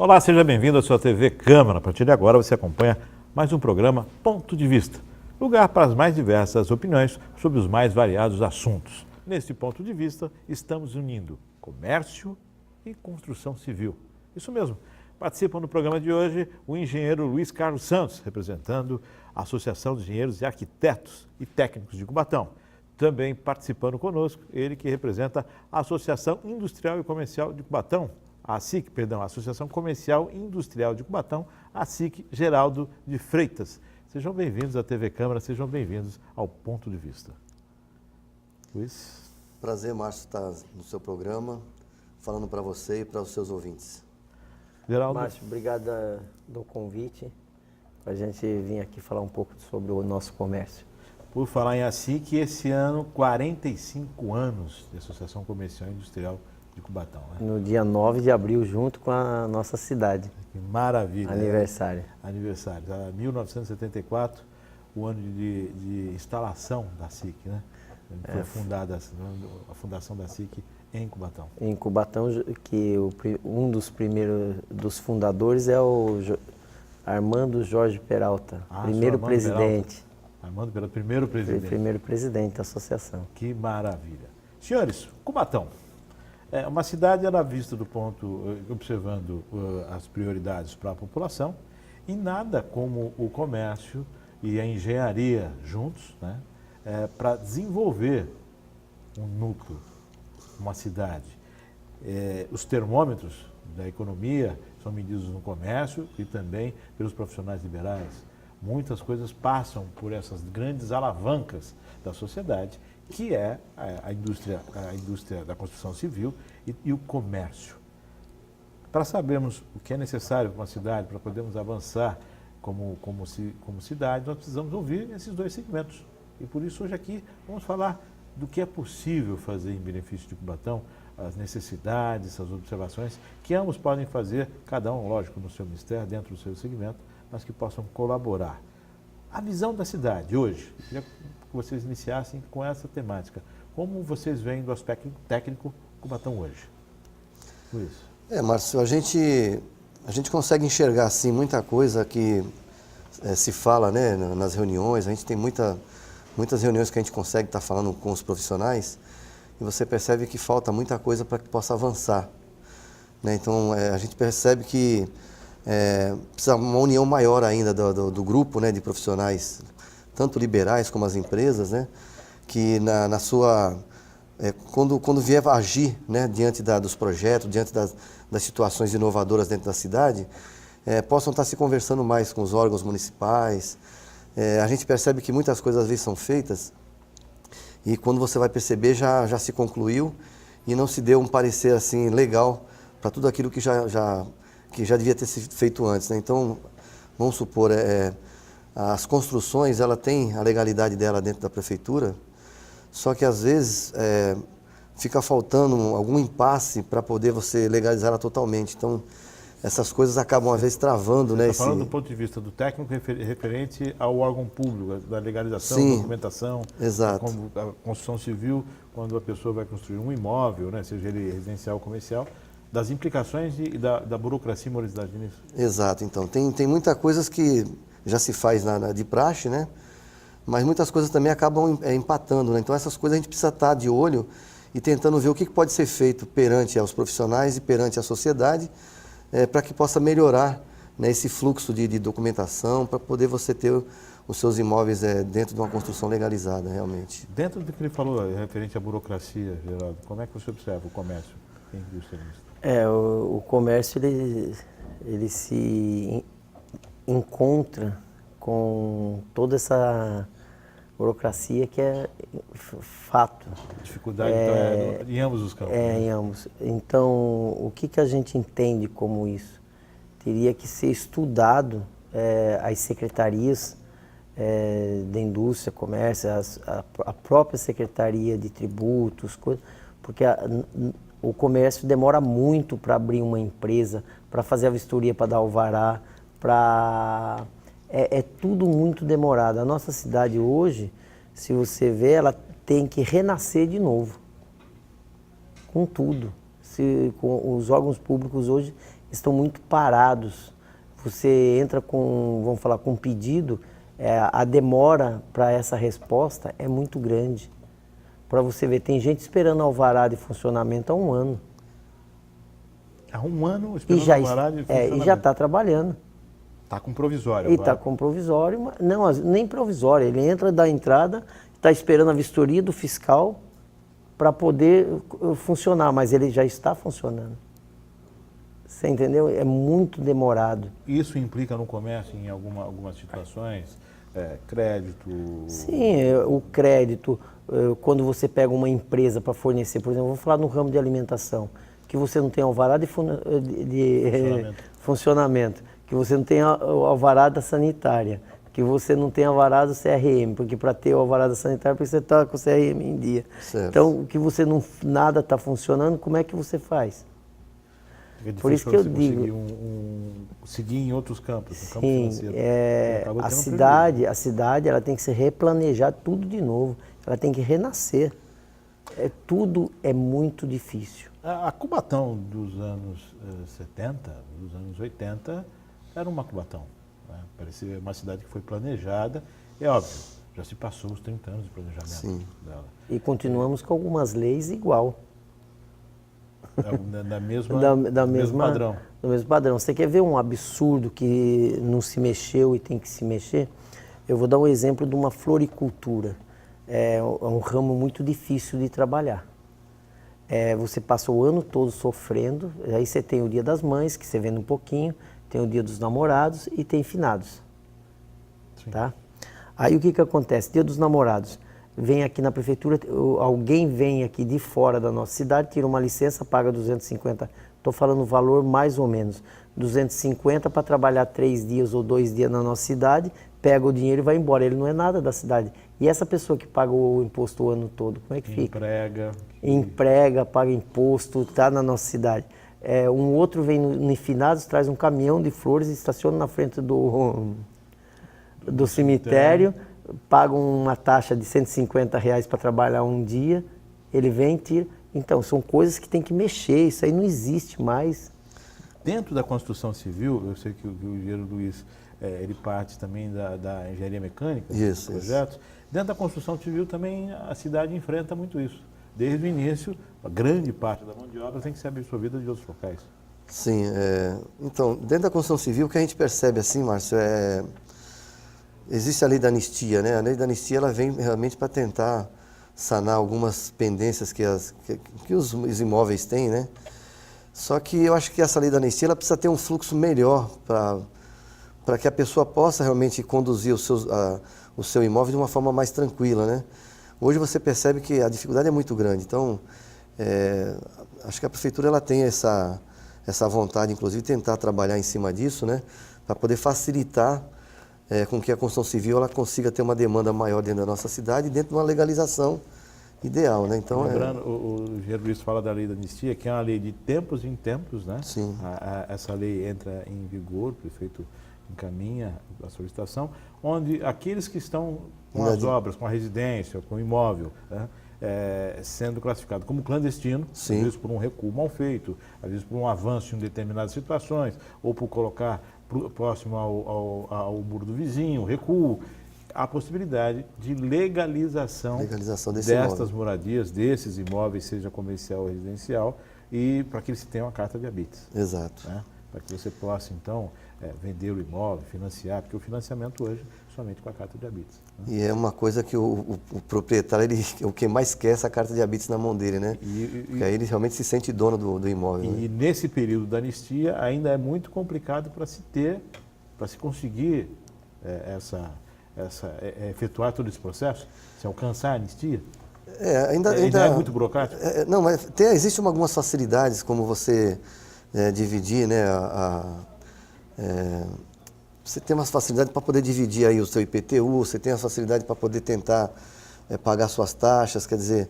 Olá, seja bem-vindo à sua TV Câmara. A partir de agora você acompanha mais um programa Ponto de Vista, lugar para as mais diversas opiniões sobre os mais variados assuntos. Neste ponto de vista, estamos unindo comércio e construção civil. Isso mesmo. Participam no programa de hoje o engenheiro Luiz Carlos Santos, representando a Associação de Engenheiros e Arquitetos e Técnicos de Cubatão. Também participando conosco, ele que representa a Associação Industrial e Comercial de Cubatão, a Associação Comercial e Industrial de Cubatão, a SIC Geraldo de Freitas. Sejam bem-vindos à TV Câmara, sejam bem-vindos ao Ponto de Vista. Luiz. Prazer, Márcio, estar no seu programa, falando para você e para os seus ouvintes. Geraldo. Márcio, obrigado do convite, para a gente vir aqui falar um pouco sobre o nosso comércio. Por falar em ASIC, esse ano, 45 anos de Associação Comercial e Industrial de Cubatão, né? No dia 9 de abril, junto com a nossa cidade. Que maravilha. Aniversário. Aniversário. 1974, o ano de instalação da SIC, né? Foi fundada a fundação da SIC em Cubatão. Em Cubatão, que um dos fundadores é o Armando Jorge Peralta, primeiro presidente. Armando Peralta, primeiro presidente. Primeiro presidente da associação. Que maravilha. Senhores, Cubatão é uma cidade à vista do ponto, observando as prioridades para a população, e nada como o comércio e a engenharia juntos, né, para desenvolver um núcleo, uma cidade. Os termômetros da economia são medidos no comércio e também pelos profissionais liberais. Muitas coisas passam por essas grandes alavancas da sociedade, que é a indústria da construção civil e o comércio. Para sabermos o que é necessário para uma cidade, para podermos avançar como cidade, nós precisamos ouvir esses dois segmentos. E por isso hoje aqui vamos falar do que é possível fazer em benefício de Cubatão, as necessidades, as observações que ambos podem fazer, cada um, lógico, no seu ministério, dentro do seu segmento, mas que possam colaborar. A visão da cidade hoje, queria que vocês iniciassem com essa temática. Como vocês veem do aspecto técnico Cubatão hoje? Luiz. Márcio, a gente consegue enxergar assim muita coisa que se fala, né, nas reuniões. A gente tem muitas reuniões que a gente consegue estar falando com os profissionais e você percebe que falta muita coisa para que possa avançar, né? Então, a gente percebe que precisa uma união maior ainda do grupo, né, de profissionais, tanto liberais como as empresas, né, que na sua quando vier agir, né, diante dos projetos, diante das situações inovadoras dentro da cidade, possam estar se conversando mais com os órgãos municipais. A gente percebe que muitas coisas às vezes são feitas e quando você vai perceber já se concluiu e não se deu um parecer assim legal para tudo aquilo que já devia ter sido feito antes, né? Então, vamos supor, as construções, ela tem a legalidade dela dentro da prefeitura, só que às vezes fica faltando algum impasse para poder você legalizar ela totalmente. Então, essas coisas acabam às vezes travando, né? Está falando do ponto de vista do técnico referente ao órgão público, da legalização, Sim, documentação, exato. Como a construção civil, quando a pessoa vai construir um imóvel, né, seja ele residencial ou comercial, das implicações e da burocracia e morosidade nisso. Exato, então. Tem muitas coisas que já se faz de praxe, né? Mas muitas coisas também acabam empatando, né? Então essas coisas a gente precisa estar de olho e tentando ver o que pode ser feito perante aos profissionais e perante a sociedade para que possa melhorar, né, esse fluxo de documentação para poder você ter os seus imóveis dentro de uma construção legalizada, realmente. Dentro do que ele falou, referente à burocracia, Geraldo, como é que você observa o comércio e a indústria nisso? O comércio ele se encontra com toda essa burocracia que é fato. A dificuldade em ambos os campos. Em ambos. Então, o que a gente entende como isso? Teria que ser estudado as secretarias da indústria, comércio, a própria secretaria de tributos, porque o comércio demora muito para abrir uma empresa, para fazer a vistoria, para dar alvará, é tudo muito demorado. A nossa cidade hoje, se você vê, ela tem que renascer de novo, com tudo. Com os órgãos públicos hoje, estão muito parados. Você entra com, vamos falar, com um pedido, a demora para essa resposta é muito grande. Para você ver, tem gente esperando alvará de funcionamento há 1 ano. Há 1 ano E esperando já, alvará de funcionamento. e já está trabalhando. Está com provisório E agora. está com provisório, não, nem provisório. Ele entra da entrada, está esperando a vistoria do fiscal para poder funcionar, mas ele já está funcionando. Você entendeu? É muito demorado. Isso implica no comércio em algumas situações? Crédito? Sim, o crédito, quando você pega uma empresa para fornecer, por exemplo, vou falar no ramo de alimentação, que você não tem alvará de funcionamento, que você não tem alvará da sanitária, que você não tem alvará do CRM, porque para ter o alvará da sanitária, você está com o CRM em dia. Certo. Então, que você não, nada está funcionando, como é que você faz? É Por isso que eu digo, seguir em outros campos, no campo sim, financeiro. a cidade ela tem que se replanejar tudo de novo, ela tem que renascer. Tudo é muito difícil. A Cubatão dos anos 70, dos anos 80, era uma Cubatão. Né? Parecia uma cidade que foi planejada. É óbvio, já se passou os 30 anos de planejamento Sim. dela. E continuamos com algumas leis igual. Da mesmo padrão. Do mesmo padrão. Você quer ver um absurdo que não se mexeu e tem que se mexer? Eu vou dar um exemplo de uma floricultura. É um ramo muito difícil de trabalhar. Você passa o ano todo sofrendo, aí você tem o Dia das Mães, que você vende um pouquinho, tem o Dia dos Namorados e tem finados. Tá? Aí o que acontece? Dia dos Namorados. Vem aqui na prefeitura, alguém vem aqui de fora da nossa cidade, tira uma licença, paga 250, estou falando o valor mais ou menos, 250 para trabalhar 3 dias ou 2 dias na nossa cidade, pega o dinheiro e vai embora, ele não é nada da cidade. E essa pessoa que paga o imposto o ano todo, como é que fica? Emprega, paga imposto, está na nossa cidade. Um outro vem no Finados, traz um caminhão de flores, estaciona na frente do cemitério, paga uma taxa de R$150 para trabalhar um dia, ele vem e tira. Então, são coisas que tem que mexer, isso aí não existe mais. Dentro da construção civil, eu sei que o engenheiro Luiz, ele parte também da engenharia mecânica, dos projetos. Dentro da construção civil também a cidade enfrenta muito isso. Desde o início, a grande parte da mão de obra tem que ser absorvida de outros locais. Sim, então, dentro da construção civil, o que a gente percebe assim, Márcio, existe a lei da anistia, né? A lei da anistia ela vem realmente para tentar sanar algumas pendências que os imóveis têm, né? Só que eu acho que essa lei da anistia ela precisa ter um fluxo melhor para que a pessoa possa realmente conduzir o seu imóvel de uma forma mais tranquila, né? Hoje você percebe que a dificuldade é muito grande, então acho que a prefeitura ela tem essa vontade, inclusive, de tentar trabalhar em cima disso, né? Para poder facilitar com que a construção civil ela consiga ter uma demanda maior dentro da nossa cidade, dentro de uma legalização ideal, né? Então, lembrando, o engenheiro Luiz fala da lei da anistia, que é uma lei de tempos em tempos, né? Sim. Essa lei entra em vigor, o prefeito encaminha a solicitação, onde aqueles que estão com as obras, com a residência, com o imóvel, né? Sendo classificado como clandestino, às vezes por um recuo mal feito, às vezes por um avanço em determinadas situações, ou por colocar próximo ao muro do vizinho, recuo, a possibilidade de legalização destas moradias, desses imóveis, seja comercial ou residencial, e para que eles tenham a carta de habites. Exato. Né? Para que você possa, então, vender o imóvel, financiar, porque o financiamento hoje é somente com a carta de habites. Né? E é uma coisa que o proprietário, o que mais quer é essa carta de habites na mão dele, né? Porque aí ele realmente se sente dono do imóvel. E nesse período da anistia ainda é muito complicado para se conseguir efetuar todo esse processo, se alcançar a anistia. Ainda é muito burocrático? Não, mas existem algumas facilidades, como você dividir, né? Você tem umas facilidades para poder dividir aí o seu IPTU, você tem a facilidade para poder tentar pagar suas taxas, quer dizer,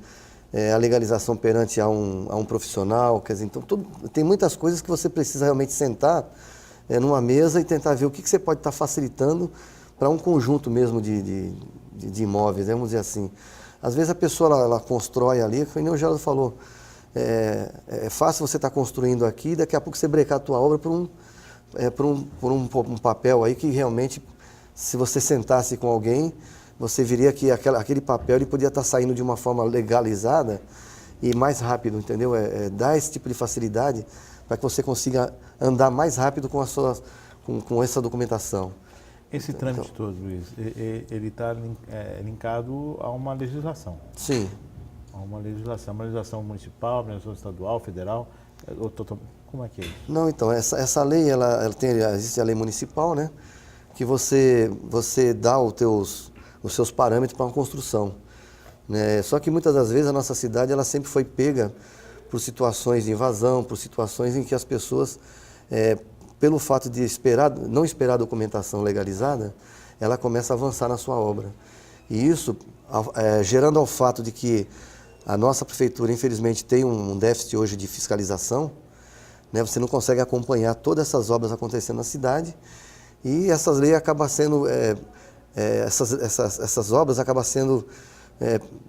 a legalização perante a um profissional, quer dizer, então tem muitas coisas que você precisa realmente sentar numa mesa e tentar ver o que você pode estar facilitando para um conjunto mesmo de imóveis, vamos dizer assim. Às vezes a pessoa ela constrói ali, como o Geraldo falou, é fácil você estar construindo aqui e daqui a pouco você brecar a tua obra por um papel aí que realmente, se você sentasse com alguém, você viria que aquele papel ele podia estar saindo de uma forma legalizada e mais rápido, entendeu? Dar esse tipo de facilidade para que você consiga andar mais rápido com essa documentação. Esse trâmite todo, Luiz, ele está linkado a uma legislação. Sim. A uma legislação municipal, uma legislação estadual, federal. Como é que é isso? Não, então, essa lei, existe a lei municipal, né? Que você dá os seus parâmetros para uma construção. Né? Só que muitas das vezes a nossa cidade ela sempre foi pega por situações de invasão, por situações em que as pessoas, pelo fato de não esperar a documentação legalizada, ela começa a avançar na sua obra. E isso, gerando ao fato de que a nossa prefeitura, infelizmente, tem um déficit hoje de fiscalização, né? Você não consegue acompanhar todas essas obras acontecendo na cidade e essas leis acabam sendo, essas obras acabam sendo,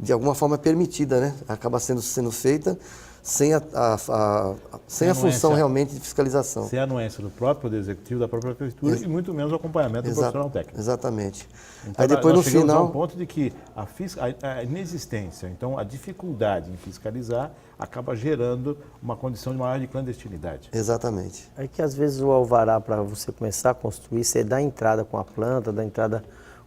de alguma forma, permitida, né? Acaba sendo feita sem a função realmente de fiscalização. Sem a anuência do próprio Poder Executivo, da própria Prefeitura e muito menos o acompanhamento do profissional técnico. Exatamente. Então, aí depois nós no chegamos final... a um ponto de que a inexistência, então a dificuldade em fiscalizar acaba gerando uma condição de maior de clandestinidade. Exatamente. É que às vezes o alvará, para você começar a construir, você dá entrada com a planta, dá entrada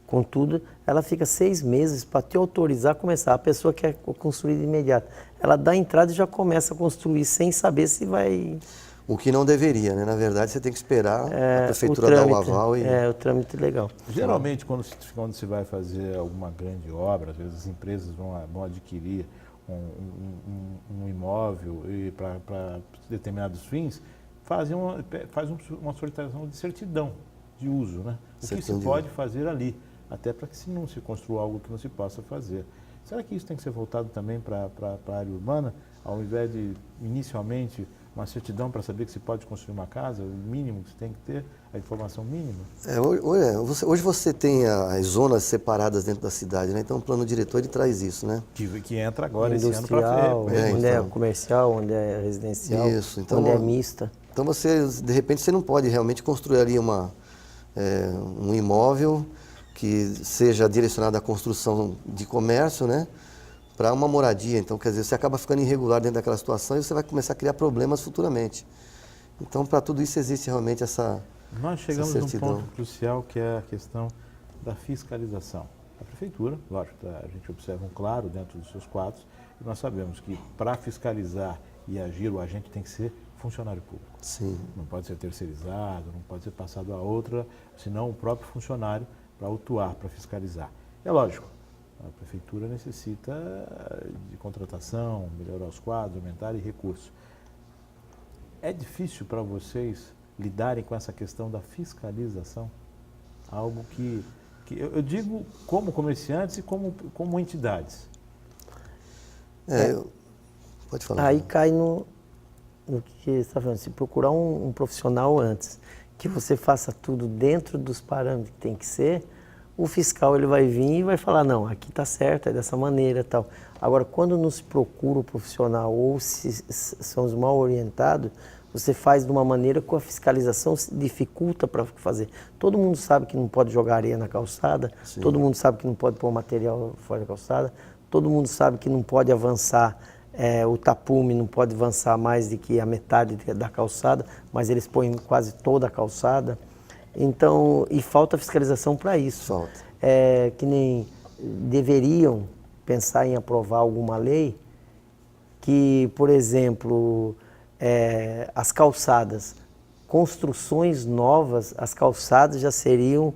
com tudo, ela fica 6 meses para te autorizar a começar. A pessoa quer construir de imediato. Ela dá entrada e já começa a construir sem saber se vai... O que não deveria, né? Na verdade, você tem que esperar a prefeitura dar o aval. O trâmite legal. Geralmente, quando se vai fazer alguma grande obra, às vezes as empresas vão adquirir um imóvel para determinados fins, faz uma solicitação de certidão de uso, né? O que se pode fazer ali, até para que não se construa algo que não se possa fazer. Será que isso tem que ser voltado também para a área urbana, ao invés de, inicialmente, uma certidão para saber que se pode construir uma casa, o mínimo que se tem que ter, a informação mínima? Hoje você tem as zonas separadas dentro da cidade, né? Então o plano diretor ele traz isso, né? Que entra agora industrial, esse ano para onde é comercial, onde é residencial, isso, então, onde é mista. Então de repente você não pode realmente construir ali um imóvel que seja direcionado à construção de comércio, né? Para uma moradia. Então, quer dizer, você acaba ficando irregular dentro daquela situação e você vai começar a criar problemas futuramente. Então, para tudo isso existe realmente essa certidão. Nós chegamos num ponto crucial que é a questão da fiscalização. A prefeitura, lógico, a gente observa um claro dentro dos seus quadros e nós sabemos que para fiscalizar e agir o agente tem que ser funcionário público. Sim. Não pode ser terceirizado, não pode ser passado a outra, senão o próprio funcionário para atuar, para fiscalizar. É lógico, a prefeitura necessita de contratação, melhorar os quadros, aumentar recursos. É difícil para vocês lidarem com essa questão da fiscalização? Algo que eu digo como comerciantes e como entidades. Pode falar. Aí cai no que você está falando, se procurar um profissional antes, que você faça tudo dentro dos parâmetros que tem que ser, o fiscal ele vai vir e vai falar, não, aqui está certo, é dessa maneira e tal. Agora, quando não se procura o profissional ou se são os mal orientados, você faz de uma maneira que a fiscalização se dificulta para fazer. Todo mundo sabe que não pode jogar areia na calçada, Sim. Todo mundo sabe que não pode pôr material fora da calçada, todo mundo sabe que não pode avançar, o tapume não pode avançar mais do que a metade da calçada, mas eles põem quase toda a calçada. Então, e falta fiscalização para isso. Falta. Que nem deveriam pensar em aprovar alguma lei que, por exemplo, as calçadas, construções novas, as calçadas já seriam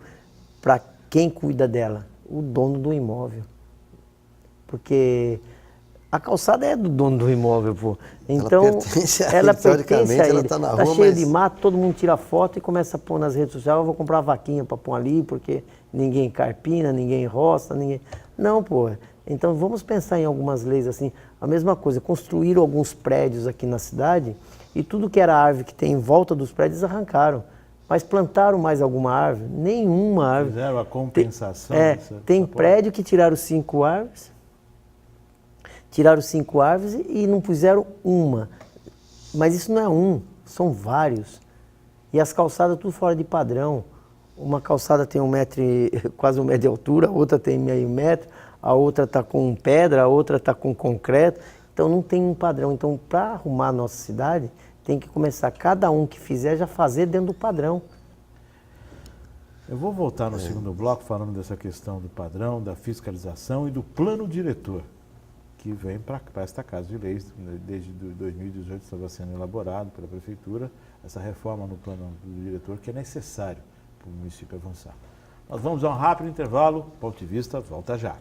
para quem cuida dela? O dono do imóvel. Porque a calçada é do dono do imóvel, pô. Então, ela pertence a ele. Está cheio de mato, todo mundo tira foto e começa a pôr nas redes sociais, eu vou comprar uma vaquinha para pôr ali, porque ninguém carpina, ninguém roça, ninguém... Não, pô. Então, vamos pensar em algumas leis assim. A mesma coisa, construíram alguns prédios aqui na cidade e tudo que era árvore que tem em volta dos prédios arrancaram. Mas plantaram mais alguma árvore? Nenhuma árvore. Fizeram a compensação. Tem prédio que tiraram 5 árvores. Tiraram 5 árvores e não puseram uma. Mas isso não é um, são vários. E as calçadas tudo fora de padrão. Uma calçada tem 1 metro, quase 1 metro de altura, a outra tem meio metro, a outra está com pedra, a outra está com concreto. Então não tem um padrão. Então, para arrumar a nossa cidade, tem que começar, cada um que fizer, já fazer dentro do padrão. Eu vou voltar no segundo bloco falando dessa questão do padrão, da fiscalização e do plano diretor, que vem para esta Casa de Leis, desde 2018 estava sendo elaborado pela Prefeitura, essa reforma no plano do diretor que é necessário para o município avançar. Nós vamos a um rápido intervalo, Ponto de Vista volta já.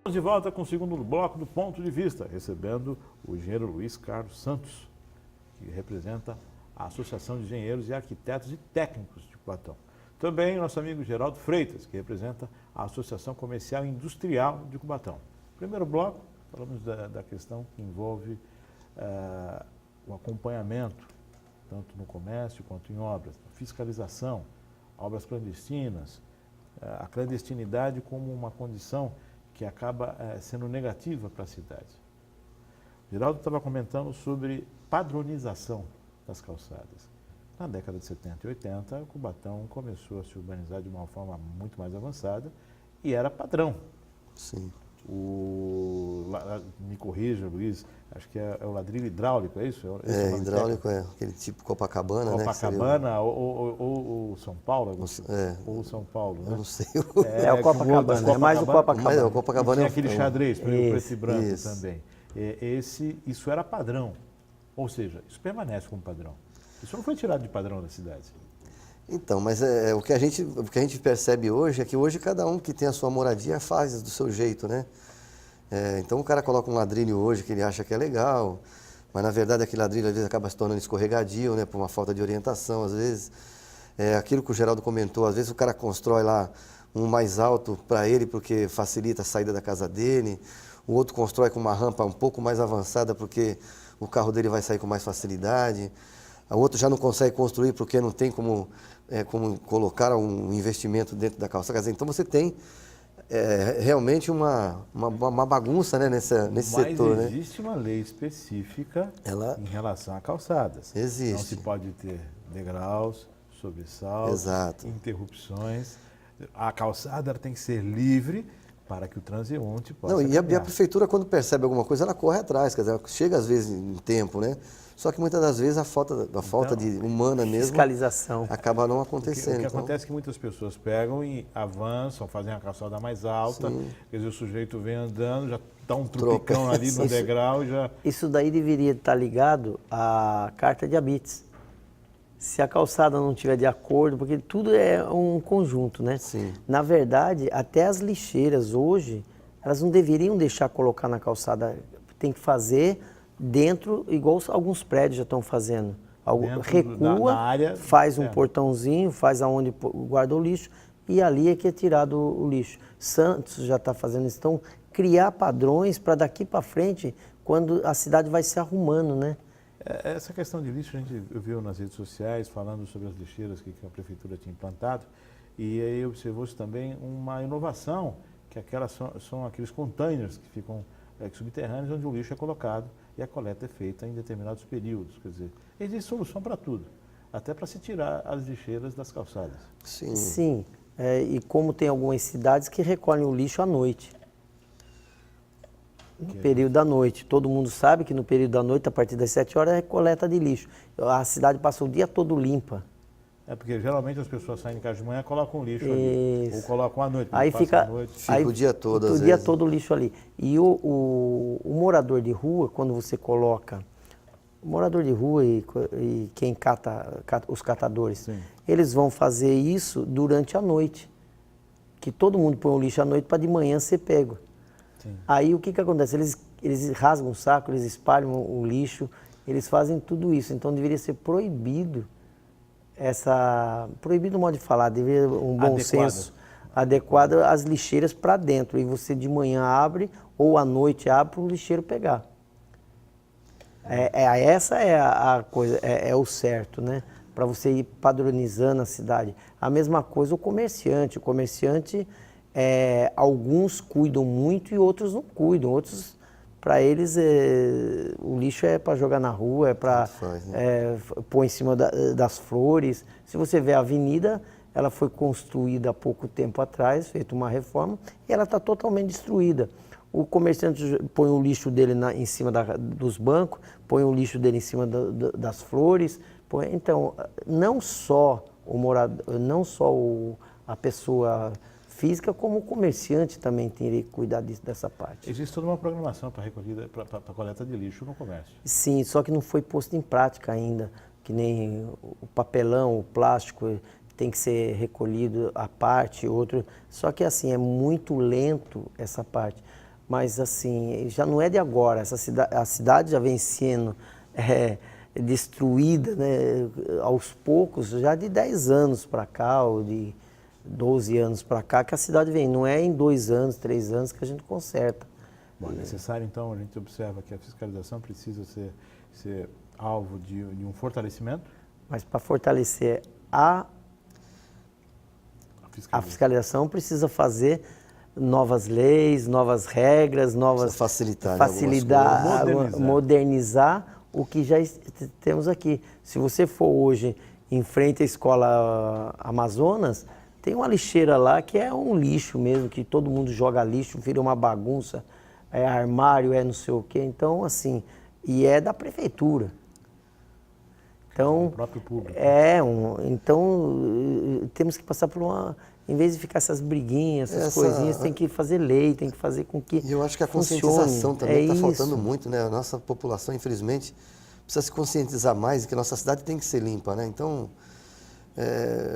De volta com o segundo bloco do Ponto de Vista, recebendo o engenheiro Luiz Carlos Santos, que representa a Associação de Engenheiros e Arquitetos e Técnicos de Cubatão. Também nosso amigo Geraldo Freitas, que representa a Associação Comercial e Industrial de Cubatão. Primeiro bloco, falamos da questão que envolve o acompanhamento, tanto no comércio quanto em obras, fiscalização, obras clandestinas, a clandestinidade como uma condição que acaba sendo negativa para a cidade. O Geraldo estava comentando sobre padronização das calçadas. Na década de 70 e 80, Cubatão começou a se urbanizar de uma forma muito mais avançada e era padrão. Sim. Me corrija, Luiz, acho que é o ladrilho hidráulico, é isso? Hidráulico é aquele tipo Copacabana, né? Copacabana ou São Paulo? Ou São Paulo, né? Eu não sei. É o Copacabana, é mais o Copacabana. Mas o Copacabana tem aquele xadrez, preto e branco isso. também. Isso era padrão, ou seja, isso permanece como padrão. Isso não foi tirado de padrão da cidade. Então, mas o que a gente percebe hoje é que hoje cada um que tem a sua moradia faz do seu jeito, né? Então o cara coloca um ladrilho hoje que ele acha que é legal, mas na verdade aquele ladrilho às vezes acaba se tornando escorregadio, né? Por uma falta de orientação, às vezes. Aquilo que o Geraldo comentou, às vezes o cara constrói lá um mais alto para ele porque facilita a saída da casa dele, o outro constrói com uma rampa um pouco mais avançada porque o carro dele vai sair com mais facilidade. O outro já não consegue construir porque não tem como colocar um investimento dentro da calçada. Então você tem realmente uma bagunça, né, nesse setor. Mas existe uma lei específica em relação a calçadas. Existe. Não se pode ter degraus, sobressaltos, Exato. Interrupções. A calçada tem que ser livre para que o transeunte possa Não, e a prefeitura, quando percebe alguma coisa, ela corre atrás, quer dizer, ela chega às vezes em tempo, né? Só que muitas das vezes a falta de humana mesmo fiscalização acaba não acontecendo. O que acontece é que muitas pessoas pegam e avançam, fazem a calçada mais alta, quer dizer, o sujeito vem andando, já dá um tropicão ali no degrau e já... Isso daí deveria estar ligado à carta de habites. Se a calçada não estiver de acordo, porque tudo é um conjunto, né? Sim. Na verdade, até as lixeiras hoje, elas não deveriam deixar colocar na calçada, tem que fazer dentro, igual alguns prédios já estão fazendo. Recua, na área, faz um portãozinho, faz aonde guarda o lixo e ali é que é tirado o lixo. Santos já está fazendo isso. Então, criar padrões para daqui para frente, quando a cidade vai se arrumando, né? Essa questão de lixo a gente viu nas redes sociais, falando sobre as lixeiras que a prefeitura tinha implantado, e aí observou-se também uma inovação, que aquelas são aqueles containers que ficam subterrâneos, onde o lixo é colocado e a coleta é feita em determinados períodos. Quer dizer, existe solução para tudo, até para se tirar as lixeiras das calçadas. Sim. Sim, e como tem algumas cidades que recolhem o lixo à noite. No período da noite. Todo mundo sabe que no período da noite, a partir das 7 horas, é coleta de lixo. A cidade passa o dia todo limpa. Porque geralmente as pessoas saem de casa de manhã e colocam lixo ali. Ou colocam à noite. Aí fica o dia todo, o dia todo o lixo ali. E o morador de rua, quando você coloca... O morador de rua e quem cata os catadores, Sim. Eles vão fazer isso durante a noite. Que todo mundo põe o lixo à noite para de manhã ser pego. Sim. Aí o que acontece? Eles rasgam o saco, eles espalham o lixo, eles fazem tudo isso. Então deveria ser proibido proibido o modo de falar, deveria um bom senso adequado às lixeiras para dentro. E você de manhã abre ou à noite abre para o lixeiro pegar. Essa é a coisa, é o certo, né? Para você ir padronizando a cidade. A mesma coisa o comerciante. O comerciante, alguns cuidam muito e outros não cuidam. Outros, para eles, o lixo é para jogar na rua, é para pôr em cima das flores. Se você vê a avenida, ela foi construída há pouco tempo atrás, feita uma reforma, e ela está totalmente destruída. O comerciante põe o lixo dele em cima dos bancos, põe o lixo dele em cima das flores. Então, não só o morador, não só a pessoa física, como o comerciante também teria que cuidar dessa parte. Existe toda uma programação para recolhida, para coleta de lixo no comércio. Sim, só que não foi posto em prática ainda, que nem o papelão, o plástico tem que ser recolhido à parte, outro. Só que assim, é muito lento essa parte. Mas assim, já não é de agora, a cidade já vem sendo destruída, né, aos poucos, já de 10 anos para cá, ou de 12 anos para cá, que a cidade vem. Não é em 2 anos, 3 anos que a gente conserta. Bom, é necessário, então, a gente observa que a fiscalização precisa ser alvo de um fortalecimento. Mas para fortalecer a fiscalização precisa fazer novas leis, novas regras, facilitar, modernizar o que já temos aqui. Se você for hoje em frente à escola Amazonas, tem uma lixeira lá que é um lixo mesmo, que todo mundo joga lixo, vira uma bagunça, é armário, é não sei o quê. Então, assim, e é da prefeitura. Então, o próprio público. Então, temos que passar por em vez de ficar essas briguinhas, essas coisinhas, tem que fazer lei, tem que fazer com que E eu acho que a funcione. conscientização também está faltando muito, né? A nossa população, infelizmente, precisa se conscientizar mais de que a nossa cidade tem que ser limpa, né? Então,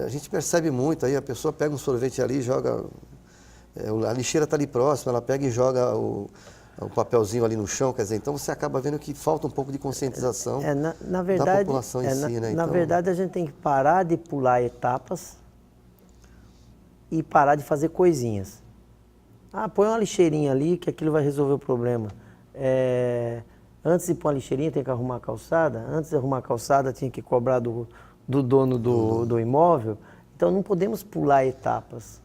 a gente percebe muito, aí a pessoa pega um sorvete ali, joga, a lixeira está ali próxima, ela pega e joga o papelzinho ali no chão, quer dizer, então você acaba vendo que falta um pouco de conscientização na verdade, da população em si, né? Na verdade, a gente tem que parar de pular etapas e parar de fazer coisinhas. Põe uma lixeirinha ali que aquilo vai resolver o problema. Antes de pôr uma lixeirinha, tem que arrumar a calçada. Antes de arrumar a calçada, tinha que cobrar do dono do imóvel. Então, não podemos pular etapas.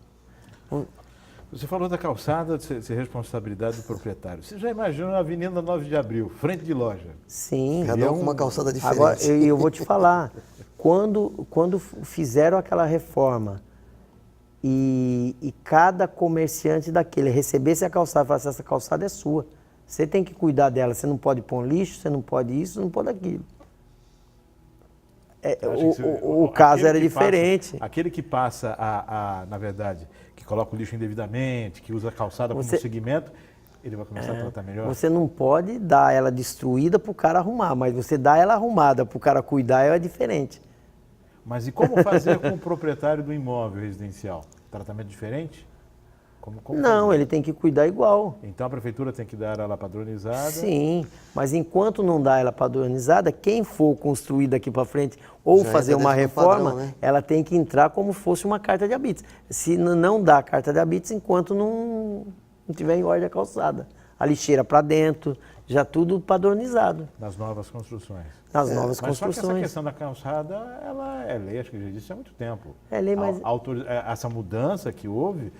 Você falou da calçada ser responsabilidade do proprietário. Você já imaginou a Avenida 9 de Abril, frente de loja? Sim. Cada um com uma calçada diferente. Agora, eu vou te falar, quando fizeram aquela reforma e cada comerciante daquele recebesse a calçada e falasse, essa calçada é sua, você tem que cuidar dela, você não pode pôr lixo, você não pode isso, não pode aquilo. O caso era diferente. Aquele que passa, na verdade, que coloca o lixo indevidamente, que usa a calçada como segmento, ele vai começar a tratar melhor? Você não pode dar ela destruída para o cara arrumar, mas você dá ela arrumada para o cara cuidar é diferente. Mas e como fazer com o proprietário do imóvel residencial? Tratamento diferente? Como não, fazer? Ele tem que cuidar igual. Então a prefeitura tem que dar ela padronizada? Sim, mas enquanto não dá ela padronizada, quem for construir daqui para frente ou já fazer uma reforma, padrão, né? Ela tem que entrar como fosse uma carta de habites. Se não dá a carta de habites, enquanto não tiver em ordem a calçada. A lixeira para dentro, já tudo padronizado. Nas novas construções. Nas novas mas construções. Só que essa questão da calçada, ela é lei, acho que já disse há muito tempo. É lei, mas... Essa mudança que houve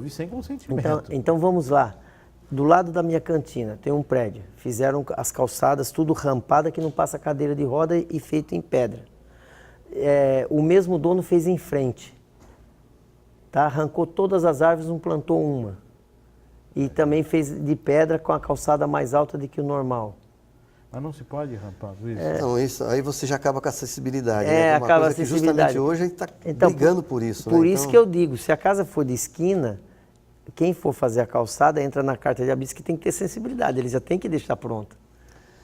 sem consentimento. Então vamos lá. Do lado da minha cantina tem um prédio. Fizeram as calçadas tudo rampada que não passa cadeira de roda e feito em pedra. O mesmo dono fez em frente. Tá? Arrancou todas as árvores, não plantou uma. E também fez de pedra com a calçada mais alta do que o normal. Mas não se pode rampar isso? Não, isso aí você já acaba com a acessibilidade. Acaba a acessibilidade. Que justamente hoje a gente está brigando por isso. Por isso que eu digo, se a casa for de esquina, quem for fazer a calçada entra na carta de habites que tem que ter sensibilidade, ele já tem que deixar pronta.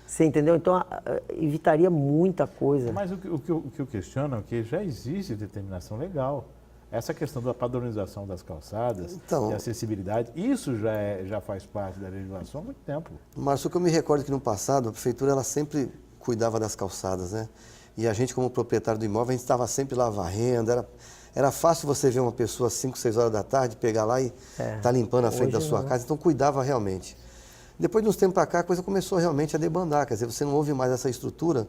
Você entendeu? Então evitaria muita coisa. Mas o que eu questiono é que já existe determinação legal. Essa questão da padronização das calçadas e acessibilidade, isso já faz parte da legislação há muito tempo. Márcio, o que eu me recordo que no passado a prefeitura ela sempre cuidava das calçadas, né? E a gente como proprietário do imóvel, a gente estava sempre lá varrendo, era fácil você ver uma pessoa às 5, 6 horas da tarde, pegar lá e estar limpando a frente da sua casa, então cuidava realmente. Depois de uns tempos para cá, a coisa começou realmente a debandar, quer dizer, você não houve mais essa estrutura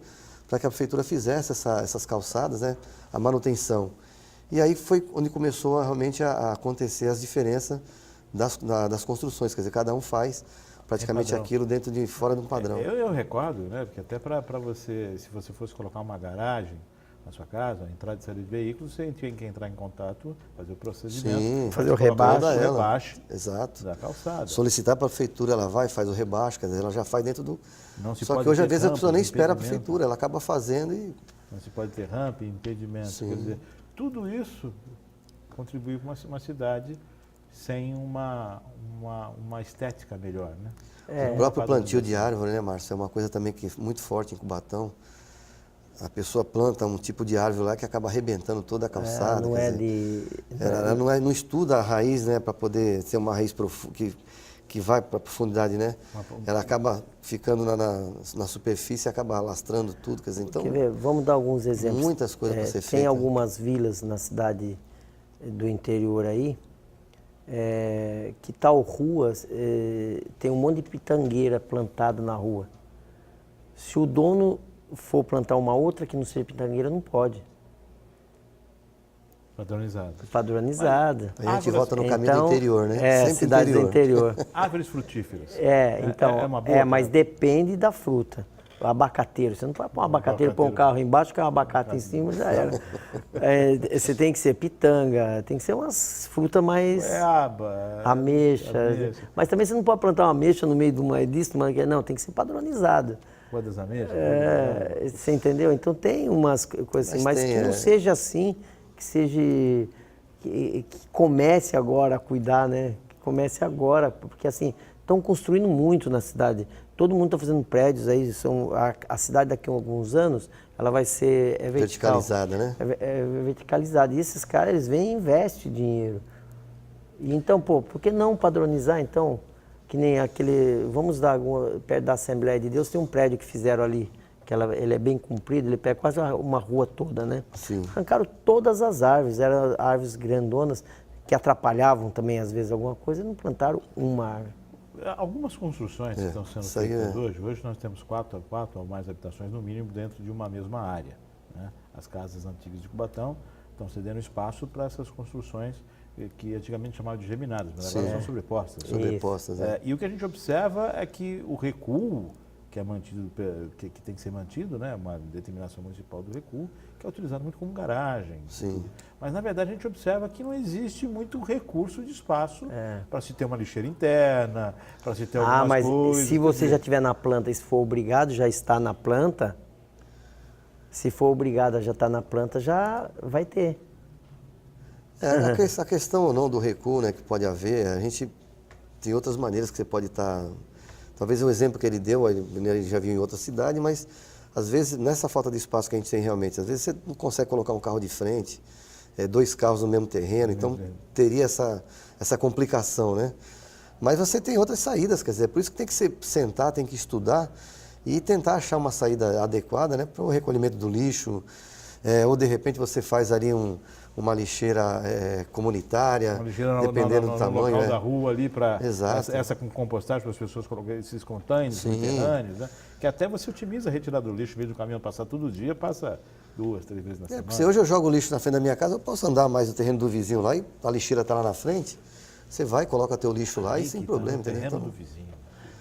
para que a prefeitura fizesse essas calçadas, né, a manutenção. E aí foi onde começou realmente a acontecer as diferenças das construções, quer dizer, cada um faz praticamente aquilo dentro de fora de um padrão. Eu recordo, né, porque até para você, se você fosse colocar uma garagem na sua casa, entrada e saída de veículos, você tinha que entrar em contato, fazer o procedimento. Sim, fazer o rebaixo exato. da calçada. Solicitar para a prefeitura, ela vai, faz o rebaixo, quer dizer, ela já faz dentro do... Não se Só pode que hoje, ter às vezes, a pessoa nem rampas, espera a impedimento. prefeitura, ela acaba fazendo e... Não se pode ter rampa, impedimento. Sim. Quer dizer, tudo isso contribui para uma cidade sem uma estética melhor, né? O próprio plantio de árvore, né, Márcio? É uma coisa também que é muito forte em Cubatão. A pessoa planta um tipo de árvore lá que acaba arrebentando toda a calçada. Não quer é dizer, de... ela não estuda a raiz, né, para poder ser uma raiz que vai para a profundidade, né? Ela acaba ficando na superfície e acaba alastrando tudo. Quer dizer, então, Quer ver? Vamos dar alguns exemplos. muitas coisas para ser Tem feitas. algumas vilas na cidade do interior aí, que tal ruas, tem um monte de pitangueira plantada na rua. Se o dono for plantar uma outra que não seja pitangueira, não pode. Padronizado. Padronizada. A gente volta no caminho do interior, né? Sempre cidades do interior. Árvores frutíferas. Então, uma boa, mas depende da fruta. O abacateiro, você não pode pôr um abacateiro, pôr um carro embaixo, que é um abacate em cima, já era. Você tem que ser pitanga, tem que ser umas frutas mais... Goiaba. Ameixa. Mas também você não pode plantar uma ameixa no meio de uma disso, não, tem que ser padronizado. Rua das Ameixas. Você entendeu? Então tem umas coisas assim, mas tem, que não seja assim, que seja... Que comece agora a cuidar, né? Que comece agora, porque assim, estão construindo muito na cidade. Todo mundo está fazendo prédios aí, a cidade daqui a alguns anos, ela vai ser vertical. Verticalizada, né? Verticalizada. E esses caras, eles vêm e investem dinheiro. E então, por que não padronizar, então? Que nem aquele, perto da Assembleia de Deus, tem um prédio que fizeram ali, que ele é bem comprido, ele pega quase uma rua toda, né? Sim. Arrancaram todas as árvores, eram árvores grandonas, que atrapalhavam também, às vezes, alguma coisa, e não plantaram uma árvore. Algumas construções que estão sendo feitas hoje nós temos quatro ou mais habitações no mínimo dentro de uma mesma área, né? As casas antigas de Cubatão estão cedendo espaço para essas construções que antigamente chamavam de geminadas, mas agora são sobrepostas. Sobrepostas, E o que a gente observa é que o recuo que é mantido, que tem que ser mantido, né, uma determinação municipal do recuo, que é utilizado muito como garagem. Sim. Mas, na verdade, a gente observa que não existe muito recurso de espaço para se ter uma lixeira interna, para se ter algumas coisas. Mas se você já estiver na planta e se for obrigado já está na planta, se for obrigado a já estar na planta, já vai ter. A questão ou não do recuo, né, que pode haver, a gente tem outras maneiras que você pode estar... Talvez o exemplo que ele deu, ele já viu em outra cidade, mas às vezes nessa falta de espaço que a gente tem realmente, às vezes você não consegue colocar um carro de frente, 2 carros no mesmo terreno, então teria essa complicação, né? Mas você tem outras saídas, quer dizer, por isso que tem que sentar, tem que estudar e tentar achar uma saída adequada, né, para o recolhimento do lixo, ou de repente você faz ali uma lixeira comunitária, dependendo do tamanho. No local da rua ali, para essa com compostagem, para as pessoas colocarem esses contêineres subterrâneos, né? Que até você otimiza a retirada do lixo, em vez do caminhão passar todo dia, passa 2, 3 vezes na semana. Se hoje eu jogo o lixo na frente da minha casa, eu posso andar mais no terreno do vizinho lá e a lixeira está lá na frente, você vai, coloca teu lixo lá e sem problema, entendeu? Terreno do vizinho.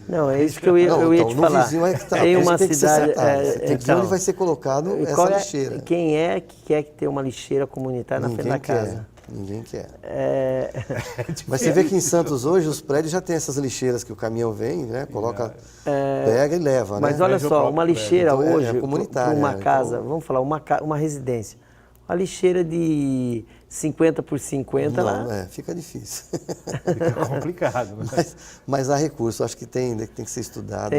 Não, é isso que eu ia te falar. Vizinho é que tá, tem uma tem cidade... tem que ver onde vai ser colocado essa lixeira. Quem é que quer ter uma lixeira comunitária na frente da casa? Ninguém quer. Mas você vê que em Santos hoje os prédios já tem essas lixeiras que o caminhão vem, né? Coloca, pega e leva, mas né? olha só, uma lixeira então, hoje, comunitária, uma casa, então... vamos falar, uma residência. Uma lixeira de 50 por 50 lá. Fica difícil. Fica complicado, né? Mas há recurso, acho que tem que ser estudado.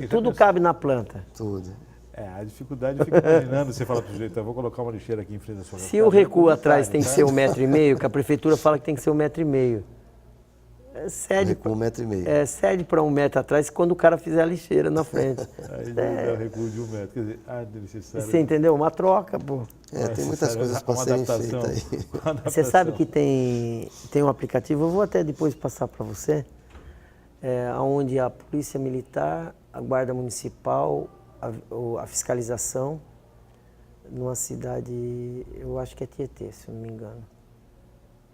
Tudo cabe na planta. Tudo. A dificuldade fica imaginando, você fala para o sujeito, eu vou colocar uma lixeira aqui em frente da sua casa. Se o recuo atrás tem que ser 1,5 m, que a prefeitura fala que tem que ser 1,5 m. Cede recuo 1,5 m. Cede para 1 metro atrás quando o cara fizer a lixeira na frente. Aí dá o recuo de 1 metro. Quer dizer, necessário. Você entendeu? Uma troca, pô. Tem muitas coisas para serem feitas aí. Você sabe que tem um aplicativo, eu vou até depois passar para você, onde a Polícia Militar, a Guarda Municipal, a fiscalização, numa cidade, eu acho que é Tietê, se eu não me engano.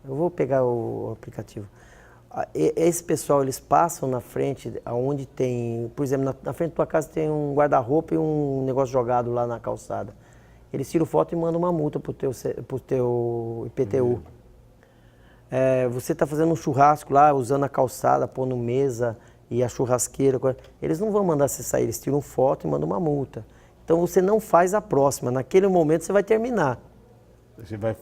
Eu vou pegar o aplicativo. Esse pessoal, eles passam na frente, aonde tem, por exemplo, na frente da tua casa tem um guarda-roupa e um negócio jogado lá na calçada. Eles tiram foto e mandam uma multa pro teu IPTU. Você está fazendo um churrasco lá, usando a calçada, pondo mesa e a churrasqueira. Eles não vão mandar você sair, eles tiram foto e mandam uma multa. Então você não faz a próxima, naquele momento você vai terminar. Você vai...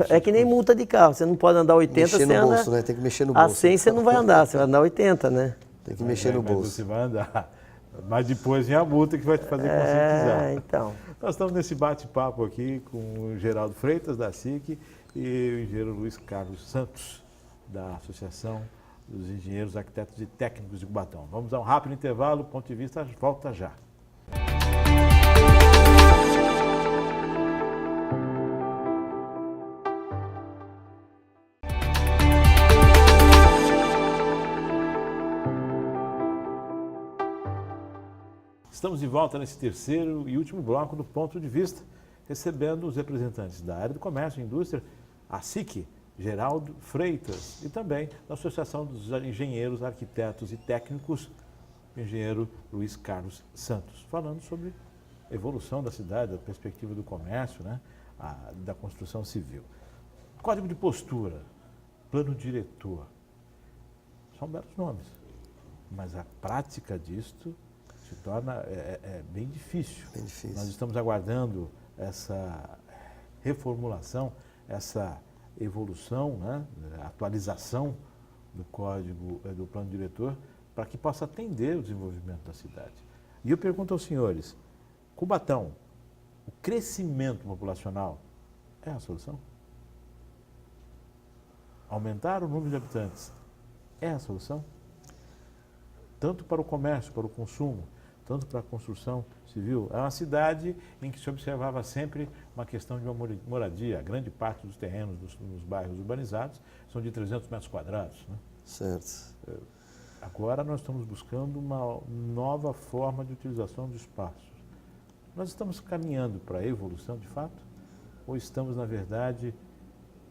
É que nem multa de carro, você não pode andar 80, mexer você no anda... bolso, né? Tem que mexer no bolso. A 100 você não vai andar, você vai andar 80, né? Tem que mexer no Mas bolso. você vai andar. Mas depois vem a multa que vai te fazer conscientizar. Então. Nós estamos nesse bate-papo aqui com o Geraldo Freitas, da SIC, e o engenheiro Luiz Carlos Santos, da Associação dos Engenheiros, Arquitetos e Técnicos de Cubatão. Vamos a um rápido intervalo, ponto de vista, volta já. Estamos de volta nesse terceiro e último bloco do Ponto de Vista, recebendo os representantes da área do comércio e indústria, a SIC, Geraldo Freitas, e também da Associação dos Engenheiros, Arquitetos e Técnicos, o engenheiro Luiz Carlos Santos, falando sobre a evolução da cidade, da perspectiva do comércio, né, da construção civil. Código de postura, plano diretor, são belos nomes, mas a prática disto se torna bem difícil. Bem difícil. Nós estamos aguardando essa reformulação, essa evolução, né, atualização do código do plano diretor para que possa atender o desenvolvimento da cidade. E eu pergunto aos senhores, Cubatão, o crescimento populacional é a solução? Aumentar o número de habitantes é a solução? Tanto para o comércio, para o consumo, tanto para a construção civil. É uma cidade em que se observava sempre uma questão de uma moradia. A grande parte dos terrenos nos bairros urbanizados são de 300 metros quadrados. Né? Certo. Agora nós estamos buscando uma nova forma de utilização de espaços. Nós estamos caminhando para a evolução de fato? Ou estamos, na verdade,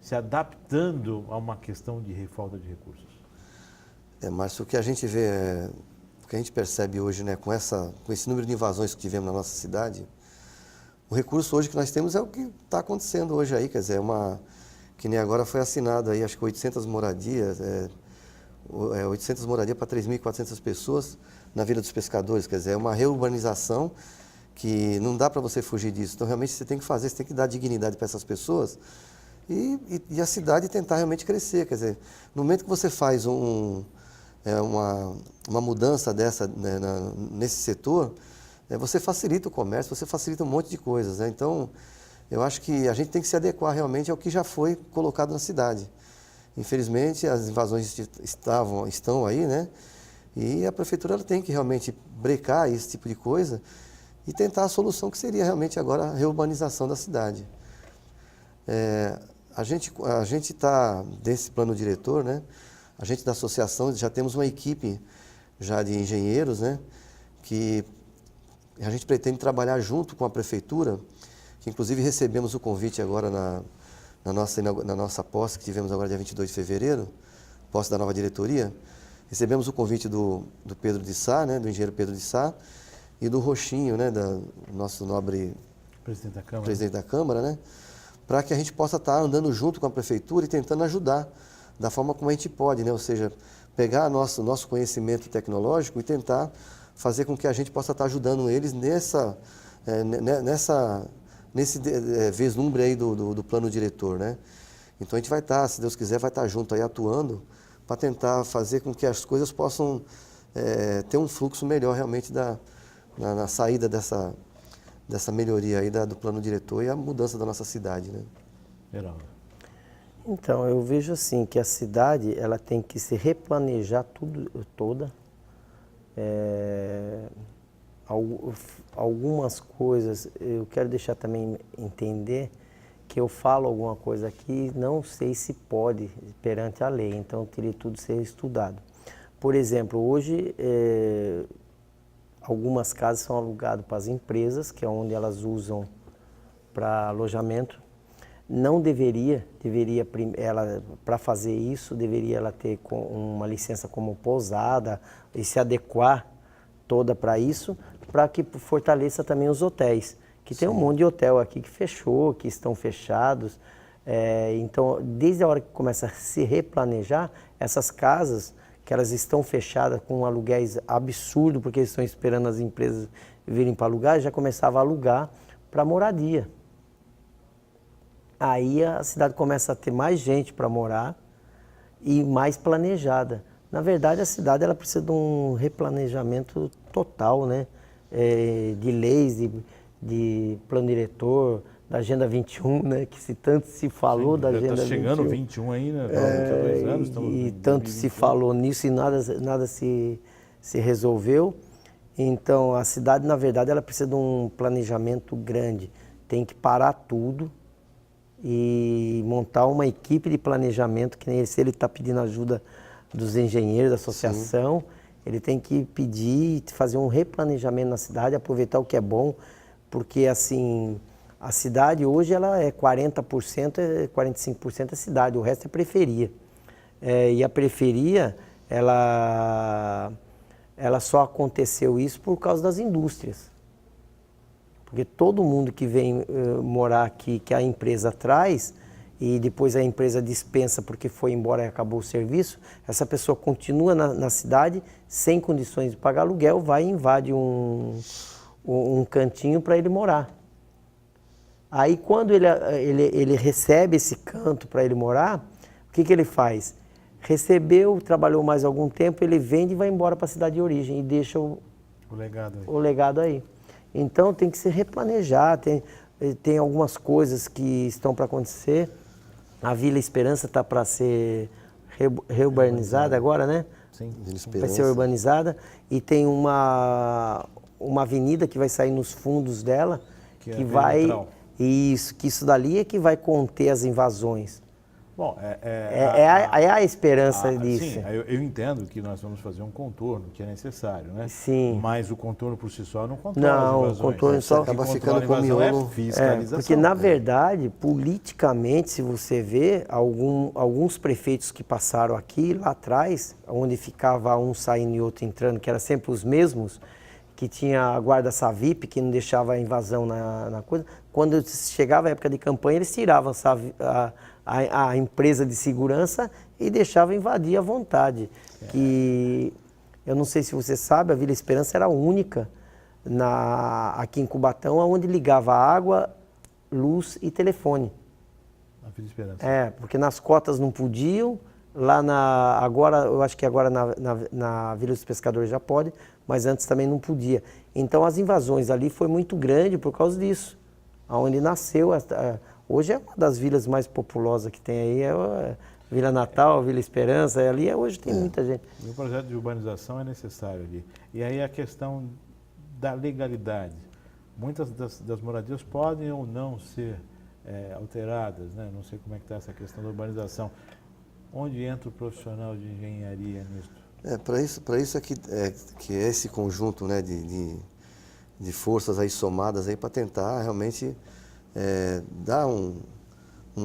se adaptando a uma questão de falta de recursos? Márcio, o que a gente vê, o que a gente percebe hoje, né, com esse número de invasões que tivemos na nossa cidade, o recurso hoje que nós temos é o que está acontecendo hoje aí, quer dizer, que nem agora foi assinado aí, acho que 800 moradias, 800 moradias para 3.400 pessoas na Vila dos Pescadores, quer dizer, é uma reurbanização que não dá para você fugir disso. Então, realmente, você tem que fazer, você tem que dar dignidade para essas pessoas e a cidade tentar realmente crescer, quer dizer, no momento que você faz uma mudança dessa, né, nesse setor, você facilita o comércio, você facilita um monte de coisas. Né? Então, eu acho que a gente tem que se adequar realmente ao que já foi colocado na cidade. Infelizmente, as invasões estão aí, né? E a prefeitura ela tem que realmente brecar esse tipo de coisa e tentar a solução que seria realmente agora a reurbanização da cidade. A gente está, desse plano diretor, né? A gente da associação já temos uma equipe já de engenheiros, né, que a gente pretende trabalhar junto com a prefeitura, que inclusive recebemos o convite agora na nossa posse, que tivemos agora dia 22 de fevereiro, posse da nova diretoria, recebemos o convite do Pedro de Sá, né, do engenheiro Pedro de Sá, e do Roxinho, né, nosso nobre presidente da Câmara, né, para que a gente possa estar andando junto com a prefeitura e tentando ajudar da forma como a gente pode, né? Ou seja, pegar nosso conhecimento tecnológico e tentar fazer com que a gente possa estar ajudando eles nesse vislumbre aí do plano diretor, né? Então a gente vai estar, se Deus quiser, vai estar junto aí atuando para tentar fazer com que as coisas possam ter um fluxo melhor realmente na saída dessa melhoria aí do plano diretor e a mudança da nossa cidade, né? Geraldo. Então, eu vejo assim, que a cidade ela tem que se replanejar toda. Algumas coisas, eu quero deixar também entender que eu falo alguma coisa aqui, não sei se pode perante a lei, então teria tudo ser estudado. por exemplo, hoje algumas casas são alugadas para as empresas, que é onde elas usam para alojamento. Não deveria ela, para fazer isso, deveria ela ter uma licença como pousada e se adequar toda para isso, para que fortaleça também os hotéis, que tem um monte de hotel aqui que fechou, que estão fechados. Então, desde a hora que começa a se replanejar, essas casas que elas estão fechadas com aluguéis absurdos, porque eles estão esperando as empresas virem para alugar, já começava a alugar para moradia. Aí a cidade começa a ter mais gente para morar e mais planejada. Na verdade, a cidade ela precisa de um replanejamento total, né? De leis, de plano diretor, da Agenda 21, né? Que tanto se falou da Agenda 21. Está chegando 21 aí, né? 22 anos, estamos e tanto se falou nisso e nada se resolveu. Então, a cidade, na verdade, ela precisa de um planejamento grande. Tem que parar tudo e montar uma equipe de planejamento, que nem se ele está pedindo ajuda dos engenheiros da associação, ele tem que pedir, fazer um replanejamento na cidade, aproveitar o que é bom, porque assim, a cidade hoje ela é 40%, 45% é cidade, o resto é periferia. E a periferia, ela só aconteceu isso por causa das indústrias. Porque todo mundo que vem morar aqui, que a empresa traz, e depois a empresa dispensa porque foi embora e acabou o serviço, essa pessoa continua na cidade sem condições de pagar aluguel, vai e invade um cantinho para ele morar. Aí quando ele recebe esse canto para ele morar, o que ele faz? Recebeu, trabalhou mais algum tempo, ele vende e vai embora para a cidade de origem e deixa o legado aí. Então tem que se replanejar, tem algumas coisas que estão para acontecer. A Vila Esperança está para ser reurbanizada agora, né? Sim. Vai ser urbanizada e tem uma avenida que vai sair nos fundos dela, que vai... Isso dali é que vai conter as invasões. Bom, é a esperança disso. Sim, eu entendo que nós vamos fazer um contorno, que é necessário, né? Sim. Mas o contorno por si só não controla as invasões. Não, o contorno só... acaba ficando com o miolo. Fiscalização. Porque, na verdade, politicamente, se você vê, alguns prefeitos que passaram aqui, lá atrás, onde ficava um saindo e outro entrando, que eram sempre os mesmos, que tinha a guarda Savip, que não deixava a invasão na coisa, quando chegava a época de campanha, eles tiravam a empresa de segurança e deixavam invadir à vontade. Que, eu não sei se você sabe, a Vila Esperança era a única aqui em Cubatão, onde ligava água, luz e telefone. A Vila Esperança. Porque nas cotas não podiam, agora, eu acho que agora na Vila dos Pescadores já pode, mas antes também não podia. Então as invasões ali foi muito grande por causa disso. Onde nasceu, hoje é uma das vilas mais populosas que tem aí, é Vila Natal, Vila Esperança, ali hoje tem muita gente. E o projeto de urbanização é necessário ali. E aí a questão da legalidade. Muitas das moradias podem ou não ser alteradas, né? Não sei como é que está essa questão da urbanização. Onde entra o profissional de engenharia nisso? Para isso é que é esse conjunto, né, de forças aí somadas aí para tentar realmente dar um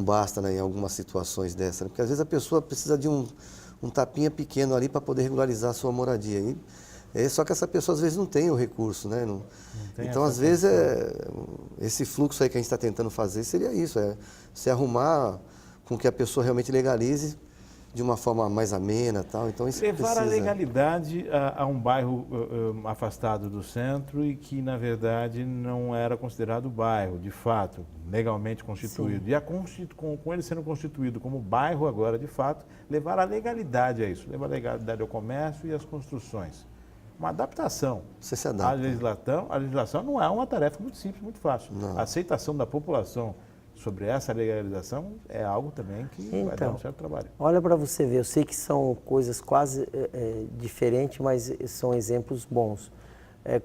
basta, né, em algumas situações dessas, né? Porque às vezes a pessoa precisa de um tapinha pequeno ali para poder regularizar a sua moradia. Só que essa pessoa às vezes não tem o recurso, né? Então às vezes esse fluxo aí que a gente está tentando fazer seria isso, se arrumar com que a pessoa realmente legalize de uma forma mais amena, tal. Então isso levar precisa... a legalidade a um bairro afastado do centro e que na verdade não era considerado bairro, de fato, legalmente constituído. Sim. E com ele sendo constituído como bairro agora, de fato, levar a legalidade a isso, levar a legalidade ao comércio e às construções. Uma adaptação. Você se adapta. A legislação não é uma tarefa muito simples, muito fácil. Não. A aceitação da população sobre essa legalização é algo também que vai dar um certo trabalho. Olha para você ver, eu sei que são coisas quase diferentes, mas são exemplos bons.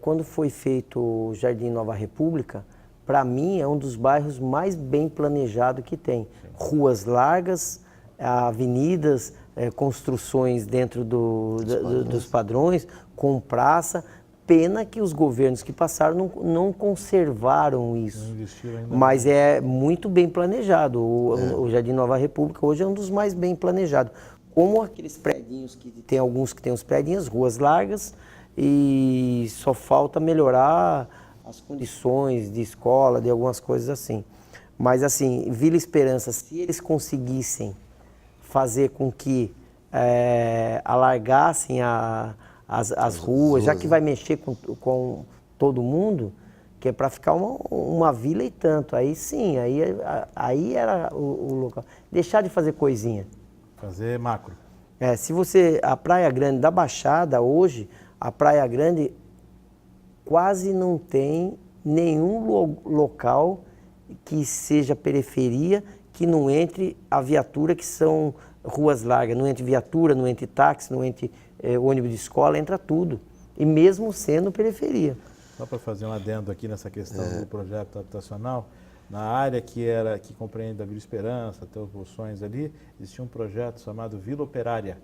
Quando foi feito o Jardim Nova República, para mim é um dos bairros mais bem planejados que tem. Sim. Ruas largas, avenidas, construções dentro dos padrões, com praça. Pena que os governos que passaram não conservaram isso. Não investiram ainda. Mas é muito bem planejado. O Jardim Nova República hoje é um dos mais bem planejados. Como aqueles prédios que tem alguns que tem os prédios, ruas largas, e só falta melhorar as condições de escola, de algumas coisas assim. Mas assim, Vila Esperança, se eles conseguissem fazer com que alargassem as ruas, já que vai mexer com todo mundo, que é para ficar uma vila e tanto. Aí sim, aí era o local. Deixar de fazer coisinha. Fazer macro. Se a Praia Grande da Baixada hoje, a Praia Grande quase não tem nenhum local que seja periferia, que não entre a viatura, que são ruas largas, não entre viatura, não entre táxi, não entre ônibus de escola, entra tudo. E mesmo sendo periferia. Só para fazer um adendo aqui nessa questão do projeto habitacional, na área que compreende a Vila Esperança, até os Bolsões ali, existia um projeto chamado Vila Operária,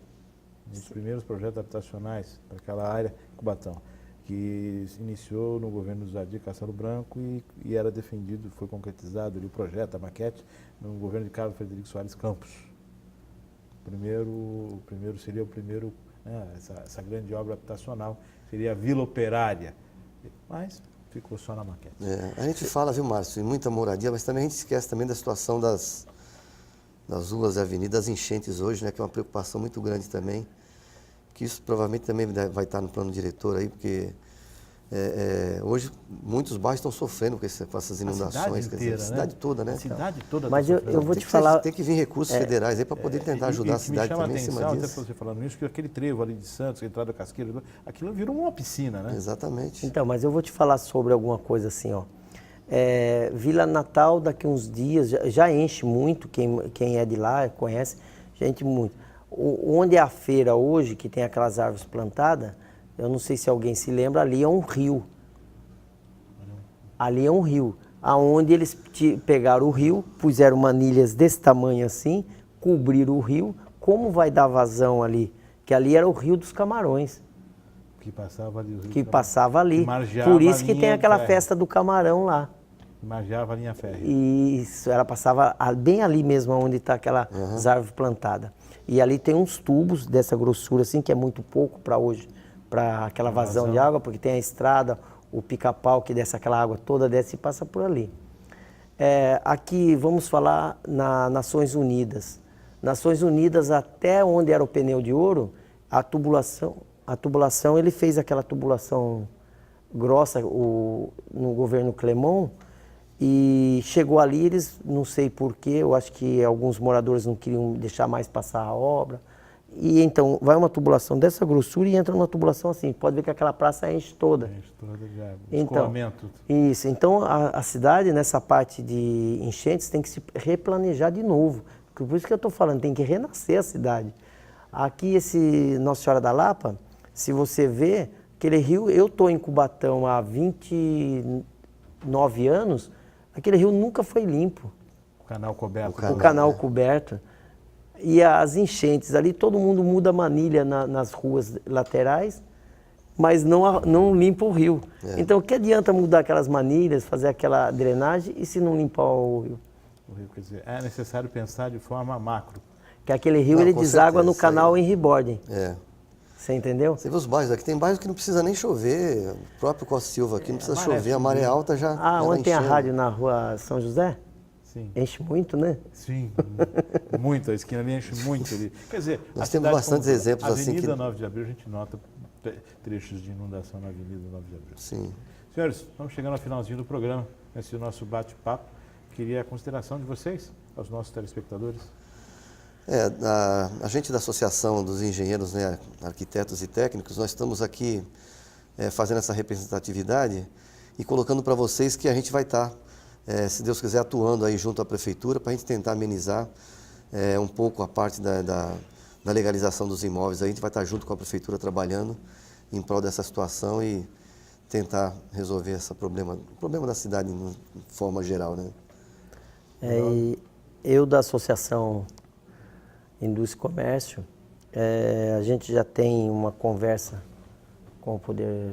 um dos primeiros projetos habitacionais para aquela área, Cubatão, que se iniciou no governo do Jardim Castelo Branco e era defendido, foi concretizado ali o projeto, a maquete, no governo de Carlos Frederico Soares Campos. Seria o primeiro, essa grande obra habitacional, seria a Vila Operária, mas ficou só na maquete. A gente fala, viu, Márcio, em muita moradia, mas também a gente esquece também da situação das ruas e avenidas, das enchentes hoje, né, que é uma preocupação muito grande também, que isso provavelmente também vai estar no plano diretor aí, porque hoje muitos bairros estão sofrendo com essas inundações, a cidade toda, né? A cidade toda. Mas eu vou te falar... Tem que vir recursos federais aí para poder tentar ajudar a cidade também em cima disso. Até você falando isso, que aquele trevo ali de Santos, a entrada da Casqueira, aquilo virou uma piscina, né? Exatamente. Então, mas eu vou te falar sobre alguma coisa assim, ó. Vila Natal, daqui uns dias, já enche muito, quem é de lá conhece, já enche muito. Onde é a feira hoje, que tem aquelas árvores plantadas, eu não sei se alguém se lembra, ali é um rio. Ali é um rio, aonde eles pegaram o rio, puseram manilhas desse tamanho assim, cobriram o rio. Como vai dar vazão ali? Que ali era o Rio dos Camarões. Que passava ali. Que passava ali. Por isso que tem aquela festa do camarão lá. Margeava a linha férrea. Isso, ela passava bem ali mesmo, onde está aquelas árvores plantadas. E ali tem uns tubos dessa grossura assim, que é muito pouco para hoje, para aquela vazão de água, porque tem a estrada, o pica-pau que desce aquela água toda, desce e passa por ali. Aqui vamos falar na Nações Unidas. Nações Unidas, até onde era o pneu de ouro, a tubulação, ele fez aquela tubulação grossa no governo Clément, e chegou ali, eles, não sei porquê, eu acho que alguns moradores não queriam deixar mais passar a obra. E então, vai uma tubulação dessa grossura e entra uma tubulação assim. Pode ver que aquela praça enche toda. Enche toda já, escoamento. Isso. Então, a cidade, nessa parte de enchentes, tem que se replanejar de novo. Por isso que eu estou falando, tem que renascer a cidade. Aqui, esse Nossa Senhora da Lapa, se você vê, aquele rio, eu estou em Cubatão há 29 anos, aquele rio nunca foi limpo. O canal coberto. O canal coberto. E as enchentes ali, todo mundo muda manilha nas ruas laterais, mas não limpa o rio. Então, o que adianta mudar aquelas manilhas, fazer aquela drenagem e se não limpar o rio? Quer dizer, é necessário pensar de forma macro. Que aquele rio, ele deságua no canal em Ribordem. Você entendeu? Você vê os bairros aqui, tem bairros que não precisa nem chover. O próprio Costa Silva aqui não precisa chover, a maré alta já onde tem a rádio na rua São José? Sim. Enche muito, né? Sim, muito. A esquina ali enche muito. Ali. Quer dizer, nós temos bastantes exemplos assim. Avenida 9 de Abril, a gente nota trechos de inundação na Avenida 9 de Abril. Sim. Senhores, estamos chegando ao finalzinho do programa. Esse é o nosso bate-papo. Queria a consideração de vocês, aos nossos telespectadores. A gente da Associação dos Engenheiros, né, Arquitetos e Técnicos, nós estamos aqui fazendo essa representatividade e colocando para vocês que a gente vai estar, se Deus quiser, atuando aí junto à Prefeitura para a gente tentar amenizar um pouco a parte da legalização dos imóveis. A gente vai estar junto com a Prefeitura trabalhando em prol dessa situação e tentar resolver o problema da cidade de forma geral, né? Eu da Associação Indústria e Comércio, A gente já tem uma conversa com o Poder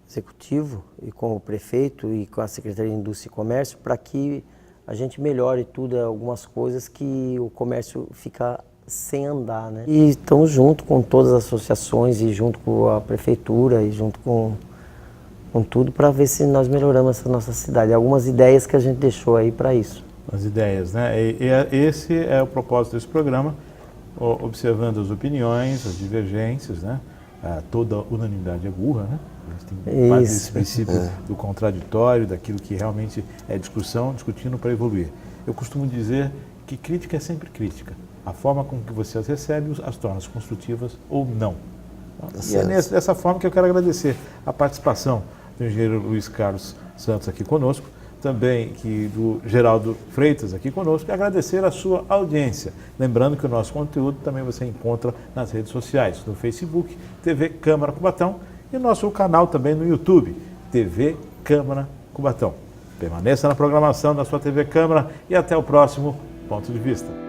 Executivo e com o prefeito e com a Secretaria de Indústria e Comércio para que a gente melhore tudo, algumas coisas que o comércio fica sem andar, né? E estamos junto com todas as associações e junto com a prefeitura e junto com tudo para ver se nós melhoramos essa nossa cidade. Algumas ideias que a gente deixou aí para isso. As ideias, né? Esse é o propósito desse programa, observando as opiniões, as divergências, né? Toda unanimidade é burra, né? A gente tem parte desse princípio do contraditório, daquilo que realmente é discussão, discutindo para evoluir. Eu costumo dizer que crítica é sempre crítica. A forma com que você as recebe as torna construtivas ou não. E é dessa forma que eu quero agradecer a participação do engenheiro Luiz Carlos Santos aqui conosco, também do Geraldo Freitas aqui conosco, e agradecer a sua audiência. Lembrando que o nosso conteúdo também você encontra nas redes sociais, no Facebook, TV Câmara Cubatão, e nosso canal também no YouTube, TV Câmara Cubatão. Permaneça na programação da sua TV Câmara e até o próximo Ponto de Vista.